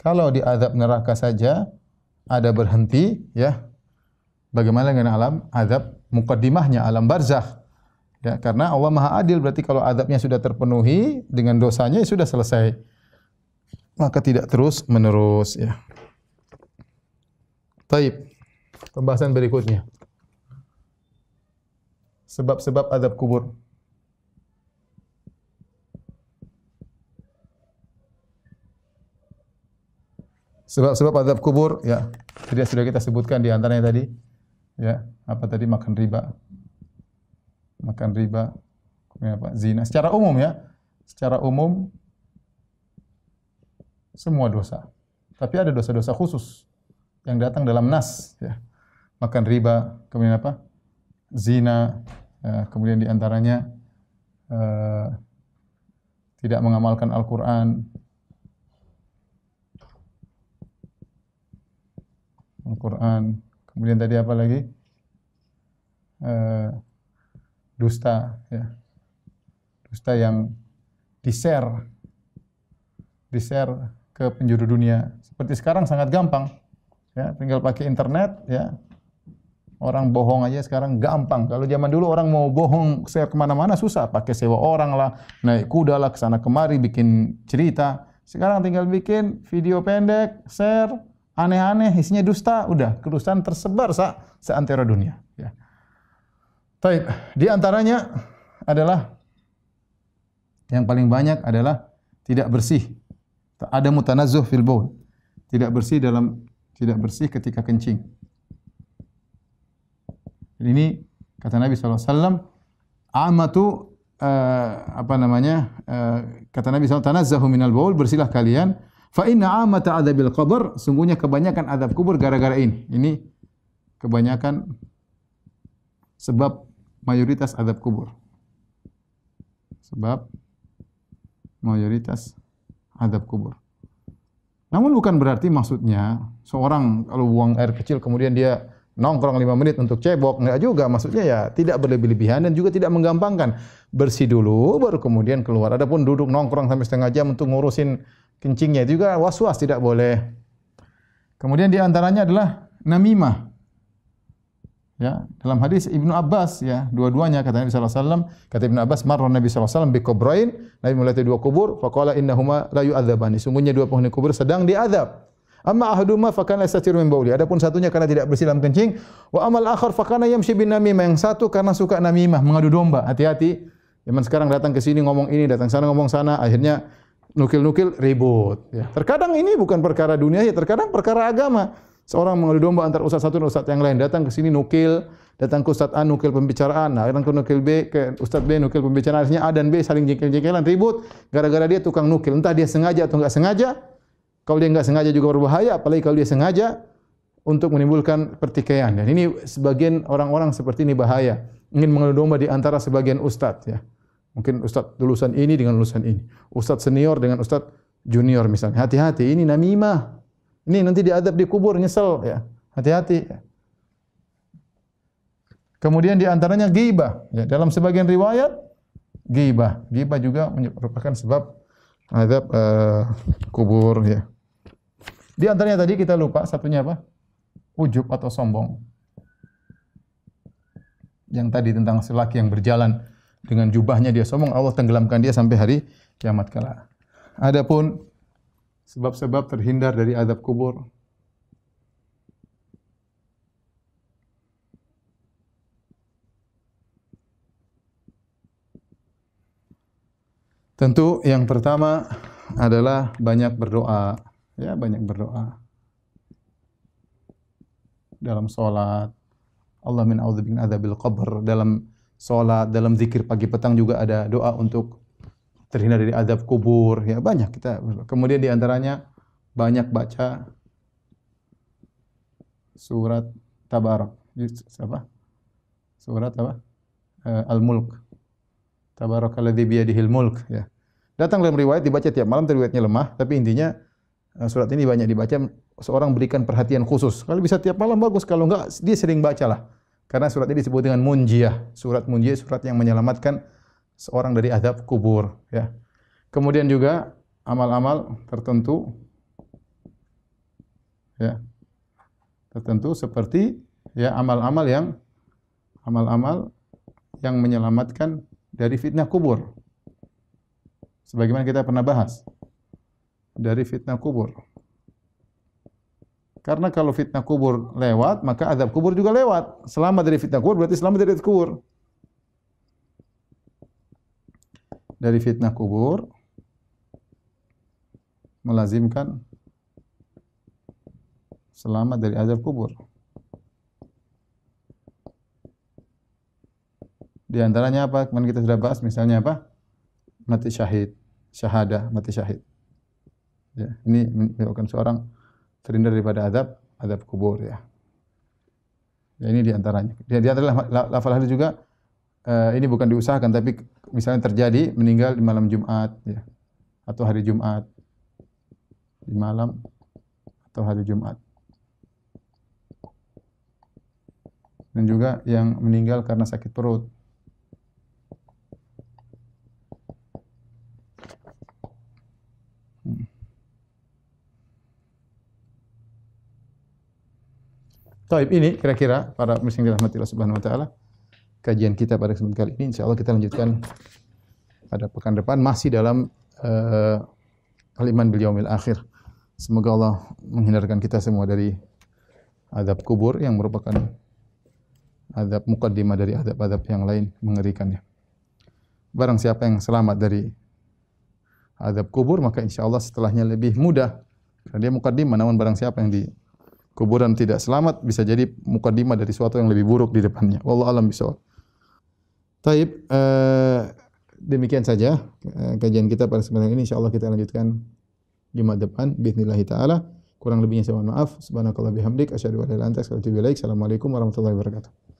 B: Kalau di azab neraka saja ada berhenti, ya, bagaimana dengan alam azab muqaddimahnya, alam barzakh? Ya, karena Allah Maha Adil, berarti kalau azabnya sudah terpenuhi dengan dosanya ya sudah selesai. Maka tidak terus menerus, ya. Taib. Pembahasan berikutnya. Sebab-sebab azab kubur. Sebab-sebab azab kubur, ya, sudah kita sebutkan di antaranya tadi, ya, apa tadi, makan riba, kemudian apa, zina. Secara umum, ya, secara umum semua dosa. Tapi ada dosa-dosa khusus yang datang dalam nas, ya. Makan riba, kemudian apa, zina, ya, kemudian di antaranya tidak mengamalkan Al-Quran. Kemudian tadi apa lagi? Dusta, ya. Dusta yang di-share ke penjuru dunia. Seperti sekarang sangat gampang, ya, tinggal pakai internet, ya. Orang bohong aja sekarang gampang. Kalau zaman dulu orang mau bohong share kemana-mana susah, pakai sewa orang lah, naik kuda lah kesana kemari bikin cerita. Sekarang tinggal bikin video pendek, share, aneh-aneh, isinya dusta, udah kedustaan tersebar seantero dunia, ya. Baik, di antaranya adalah yang paling banyak adalah tidak bersih. Ada mutanazzuh fil baul. Tidak bersih ketika kencing. Ini kata Nabi SAW, amatu kata Nabi SAW, tanazzahu minal baul, bersihlah kalian. Fa inna amata adzabil qabr, sungguhnya kebanyakan azab kubur gara-gara ini. Ini kebanyakan sebab mayoritas azab kubur. Sebab mayoritas azab kubur. Namun bukan berarti maksudnya seorang kalau buang air kecil kemudian dia nongkrong 5 menit untuk cebok, enggak juga. Maksudnya ya tidak berlebih-lebihan dan juga tidak menggampangkan. Bersih dulu baru kemudian keluar. Adapun duduk nongkrong sampai setengah jam untuk ngurusin kencingnya itu juga was-was, tidak boleh. Kemudian di antaranya adalah namimah. Ya, dalam hadis Ibnu Abbas, ya, dua-duanya kata Nabi sallallahu alaihi wasallam, kata Ibnu Abbas, marra Nabi sallallahu alaihi wasallam bi qubrain, Nabi melihat dua kubur, faqala innahuma la yu'adzabani, sungguhnya dua penghuni kubur sedang diazab. Amma ahaduhuma fa kana yastatiru min bauli. Adapun satunya karena tidak bersih dalam kencing, wa amal akhar fa kana yamshi bin namimah. Yang satu karena suka namimah, mengadu domba. Hati-hati. Zaman sekarang datang ke sini ngomong ini, datang sana ngomong sana, akhirnya nukil-nukil ribut. Ya. Terkadang ini bukan perkara dunia, ya terkadang perkara agama. Seorang mengadu domba antara ustaz satu dan ustaz yang lain, datang ke sini nukil, datang ke ustaz A nukil pembicaraan, datang ke nukil B, ke ustaz B nukil pembicaraan, akhirnya A dan B saling jengkel-jengkelan, ribut gara-gara dia tukang nukil. Entah dia sengaja atau enggak sengaja. Kalau dia enggak sengaja juga berbahaya, apalagi kalau dia sengaja untuk menimbulkan pertikaian. Dan ini sebagian orang-orang seperti ini bahaya, ingin mengadu domba di antara sebagian ustaz ya. Mungkin ustaz lulusan ini dengan lulusan ini, ustaz senior dengan ustaz junior misalnya. Hati-hati, ini namimah. Ini nanti diadab di kubur, nyesel ya. Hati-hati. Kemudian di antaranya ghibah. Ya, dalam sebagian riwayat ghibah. Ghibah juga merupakan sebab azab kubur ya. Di antaranya tadi kita lupa satunya apa? Ujub atau sombong. Yang tadi tentang lelaki yang berjalan dengan jubahnya dia sombong, Allah tenggelamkan dia sampai hari kiamat kala. Adapun sebab-sebab terhindar dari azab kubur. Tentu yang pertama adalah banyak berdoa, ya banyak berdoa dalam salat. Allah min a'udzubika min adzabil qabr. Dalam salat, dalam zikir pagi petang juga ada doa untuk terhindar dari azab kubur, ya banyak kita. Kemudian di antaranya banyak baca surat Tabarak. Apa? Surat apa? Al-Mulk. Tabarakalladzi biyadihil mulk ya. Datang dalam riwayat dibaca tiap malam, riwayatnya lemah, tapi intinya surat ini banyak dibaca, seorang berikan perhatian khusus. Kalau bisa tiap malam bagus, kalau enggak dia sering bacalah. Karena surat ini disebut dengan munjiyah. Surat munjiyah, surat yang menyelamatkan seorang dari azab kubur ya. Kemudian juga amal-amal tertentu ya. Tertentu seperti ya amal-amal yang menyelamatkan dari fitnah kubur. Sebagaimana kita pernah bahas dari fitnah kubur. Karena kalau fitnah kubur lewat, maka azab kubur juga lewat. Selamat dari fitnah kubur berarti selamat dari azab kubur. Dari fitnah kubur melazimkan selamat dari azab kubur. Di antaranya apa? Kemarin kita sudah bahas, misalnya apa? Mati syahid, syahadah, mati syahid. Ya, ini menyebabkan seorang terhindar daripada azab kubur ya. Ya ini di antaranya. Di antara lafal hadis juga ini bukan diusahakan, tapi misalnya terjadi meninggal di malam Jumat ya, atau hari Jumat, di malam atau hari Jumat. Dan juga yang meninggal karena sakit perut. Taib, ini kira-kira para muslim dirahmati Allah Subhanahu wa taala kajian kita pada kesempatan kali ini. Insyaallah kita lanjutkan pada pekan depan masih dalam al-iman bil yaumil akhir. Semoga Allah menghindarkan kita semua dari azab kubur yang merupakan azab muqaddimah dari azab-azab yang lain mengerikannya. Barang siapa yang selamat dari azab kubur, maka insyaallah setelahnya lebih mudah. Karena dia muqaddimah, namun barang siapa yang di kuburan tidak selamat, bisa jadi mukaddimah dari sesuatu yang lebih buruk di depannya. Wallahu a'lam bishawab. Taib, demikian saja kajian kita pada kesempatan ini. Insyaallah kita lanjutkan Jumat depan باذنillah taala. Kurang lebihnya saya mohon maaf. Subhanakallah bihamdik asyhadu an la ilaha illa anta astaghfiruka wa atubu ilaik. Assalamualaikum warahmatullahi wabarakatuh.